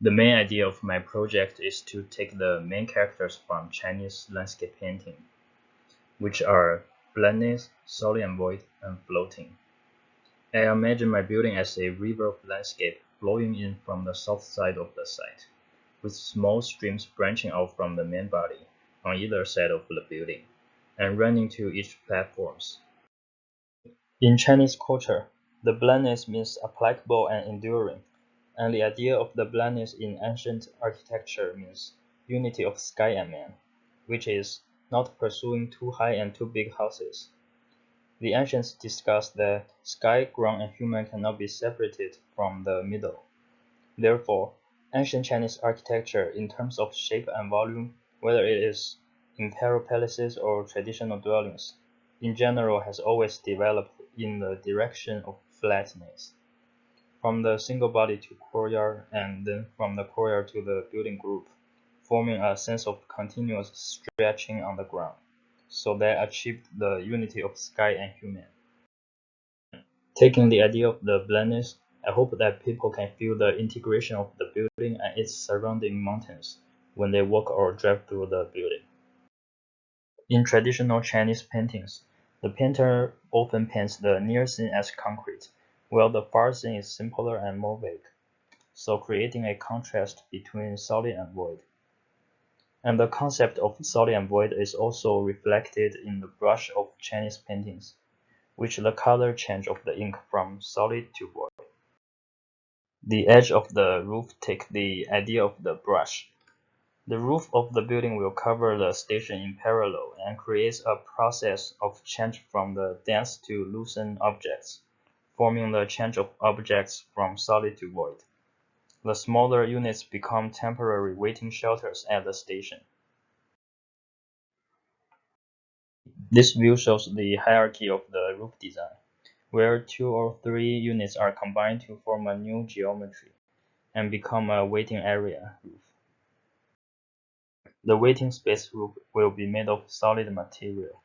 The main idea of my project is to take the main characters from Chinese landscape painting, which are blackness, solid and void, and floating. I imagine my building as a river of landscape flowing in from the south side of the site, with small streams branching out from the main body on either side of the building, and running to each platforms. In Chinese culture, the blackness means applicable and enduring, and the idea of the blackness in ancient architecture means unity of sky and man, which is not pursuing too high and too big houses. The ancients discussed that sky, ground, and human cannot be separated from the middle. Therefore, ancient Chinese architecture in terms of shape and volume, whether it is imperial palaces or traditional dwellings, in general has always developed in the direction of flatness, from the single body to courtyard and then from the courtyard to the building group, forming a sense of continuous stretching on the ground, so that achieved the unity of sky and human. Taking the idea of the blackness, I hope that people can feel the integration of the building and its surrounding mountains when they walk or drive through the building. In traditional Chinese paintings, the painter often paints the near scene as concrete, while the far scene is simpler and more vague, so creating a contrast between solid and void. And the concept of solid and void is also reflected in the brush of Chinese paintings, which the color change of the ink from solid to void. The edge of the roof takes the idea of the brush. The roof of the building will cover the station in parallel and creates a process of change from the dense to loosened objects, forming the change of objects from solid to void. The smaller units become temporary waiting shelters at the station. This view shows the hierarchy of the roof design, where 2 or 3 units are combined to form a new geometry and become a waiting area roof. The waiting space roof will be made of solid material,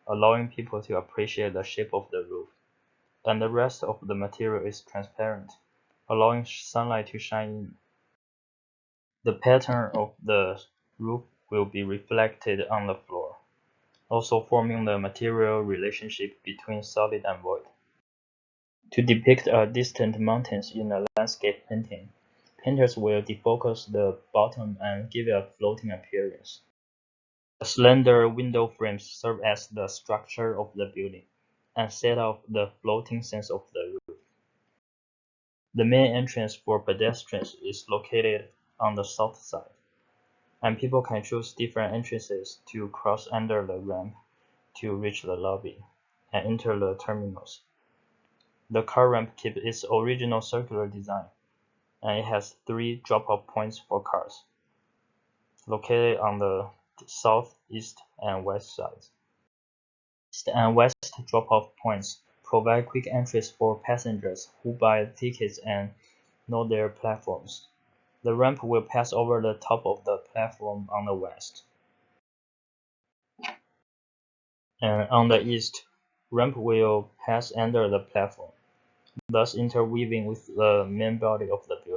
allowing people to appreciate the shape of the roof, and the rest of the material is transparent, allowing sunlight to shine in. The pattern of the roof will be reflected on the floor, also forming the material relationship between solid and void. To depict distant mountains in a landscape painting, painters will defocus the bottom and give it a floating appearance. The slender window frames serve as the structure of the building and set off the floating sense of the roof. The main entrance for pedestrians is located on the south side, and people can choose different entrances to cross under the ramp to reach the lobby and enter the terminals. The car ramp keeps its original circular design, and it has 3 drop-off points for cars, located on the south, east, and west sides. East and west drop-off points provide quick entries for passengers who buy tickets and know their platforms. The ramp will pass over the top of the platform on the west. And on the east, ramp will pass under the platform, thus interweaving with the main body of the building.